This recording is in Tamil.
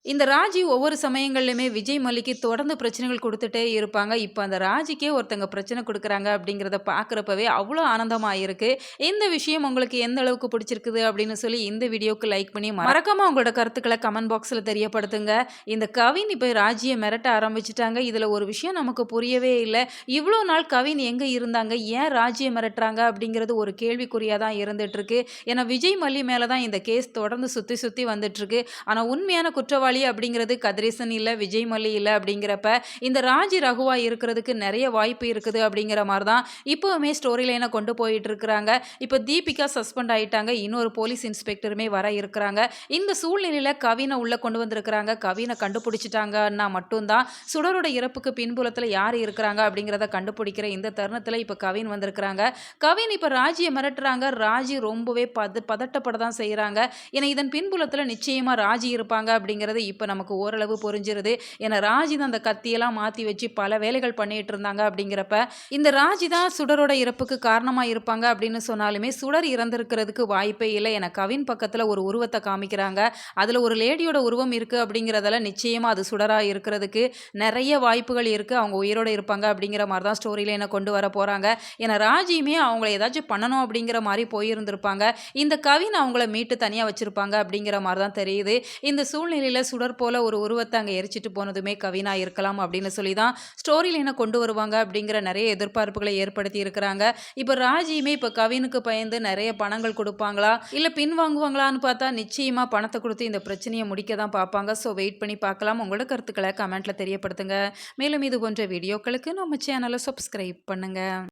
இந்த ராஜி ஒவ்வொரு சமயங்கள்லயுமே விஜய் மல்லிக்கு தொடர்ந்து பிரச்சனைகள் குடுத்துட்டே இருப்பாங்க. இப்ப அந்த ராஜிக்கே ஒருத்தங்க பிரச்சனை குடுக்குறாங்க அப்படிங்கிறத பார்க்குறப்பவே அவ்ளோ ஆனந்தமா இருக்கு. இந்த விஷயம் உங்களுக்கு எந்த அளவுக்கு பிடிச்சிருக்குது அப்படின்னு சொல்லி இந்த வீடியோக்கு லைக் பண்ணி மறக்காம உங்களோட கருத்துக்கள கமெண்ட் பாக்ஸ்ல தெரியப்படுத்துங்க. இந்த கவின் இப்ப ராஜிய மிரட்ட ஆரம்பிச்சுட்டாங்க. இதுல ஒரு விஷயம் நமக்கு புரியவே இல்ல. இவ்ளோ நாள் கவின் எங்க இருந்தாங்க? ஏன் ராஜிய மிரட்டுறாங்க? அப்படிங்கிறது ஒரு கேள்விக்குறியா தான் இருந்துட்டு இருக்கு. ஏன்னா விஜய் மல்லி மேல தான் இந்த கேஸ் தொடர்ந்து சுத்தி சுத்தி வந்துட்டு இருக்கு. ஆனா உண்மையான குற்றவாளி அப்படிங்கிறது கதிரேசன் இல்ல, விஜய் மல்லி இல்ல அப்படிங்கிறப்ப, இந்த ராஜி ரகுவா இருக்கிறதுக்கு நெறைய வாய்ப்பு இருக்குது அப்படிங்கிற மாரி தான் இப்பவுமே ஸ்டோரி லைன கொண்டு போயிட்டு இருக்கிறாங்க. இப்ப தீபிகா சஸ்பெண்ட் ஆயிட்டாங்க. இன்னொரு போலீஸ் இன்ஸ்பெக்டருமே வர இருக்கிறாங்க. இந்த சூழ்நிலையில கவின உள்ள கொண்டு வந்திருக்கிறாங்க. கவின கண்டுபிடிச்சுட்டாங்கன்னா மட்டும் தான் சுடரோட இறப்புக்கு பின்புலத்துல யார் இருக்கிறாங்க அப்படிங்கிறத கண்டுபிடிக்கிற இந்த தருணத்துல இப்ப கவின் வந்திருக்கிறாங்க. கவின் இப்ப ராஜிய மிரட்டுறாங்க. ராஜி ரொம்பவே பதட்டப்பட தான் செய்றாங்க. ஏன்னா இதன் பின்புலத்துல நிச்சயமா ராஜி இருப்பாங்க அப்படிங்கிறது இப்ப நமக்கு ஓரளவு புரிஞ்சிருது. ஏன்னா ராஜி தான் அந்த கத்தியெல்லாம் மாத்தி வச்சு பல வேலைகள் பண்ணிட்டு இருந்தாங்க அப்படிங்கிறப்ப, இந்த ராஜி தான் சுடரோட இறப்புக்கு காரணமா இருப்பாங்க அப்படின்னு சொன்னாலுமே, சுடர் இறந்திருக்கிறதுக்கு வாய்ப்பே இல்ல. ஏன்னா கவின் பக்கத்துல ஒரு உருவத்த காமிக்கிறாங்க. அதுல ஒரு லேடியோட உருவம் இருக்கு அப்படிங்கிறதால நிச்சயமா அது சுடரா இருக்கிறதுக்கு நெறைய வாய்ப்புகள் இருக்கு. அவங்க உயிரோட இருப்பாங்க அப்படிங்கிற மாரி தான் ஸ்டோரி லைன கொண்டு வர போறாங்க. ஏன்னா ராஜியுமே அவங்கள ஏதாச்சும் பண்ணணும் அப்படிங்கிற மாரி போயிருந்திருப்பாங்க. இந்த கவின் அவங்கள மீட்டு தனியா வச்சிருப்பாங்க அப்படிங்கிற மாரி தான் தெரியுது. இந்த சூழ்நிலையில சுடர் போல ஒரு உருவத்த அங்க எரிச்சிட்டு போனதுமே கவினா இருக்கலாம் அப்படின்னு சொல்லி தான் ஸ்டோரி லைன கொண்டு வருவாங்க அப்படிங்கிற நெறைய எதிர்பார்ப்புகளை ஏற்படுத்தி இருக்கிறாங்க. இப்ப ராஜியுமே இப்ப கவினுக்கு பயந்து நெறைய பணங்கள் குடுப்பாங்களா? இல்ல பின்வாங்குவாங்களான்னு பார்த்தா நிச்சயமா பணத்த குடுத்து இந்த பிரச்சனைய முடிக்க தான் பார்ப்பாங்க. ஸோ வெயிட் பண்ணி பார்க்கலாம். உங்களோட கருத்துக்கள கமெண்ட்ல தெரியப்படுத்துங்க. மேலும் இது போன்ற வீடியோக்களுக்கு நம்ம சேனல சப்ஸ்கிரைப் பண்ணுங்க.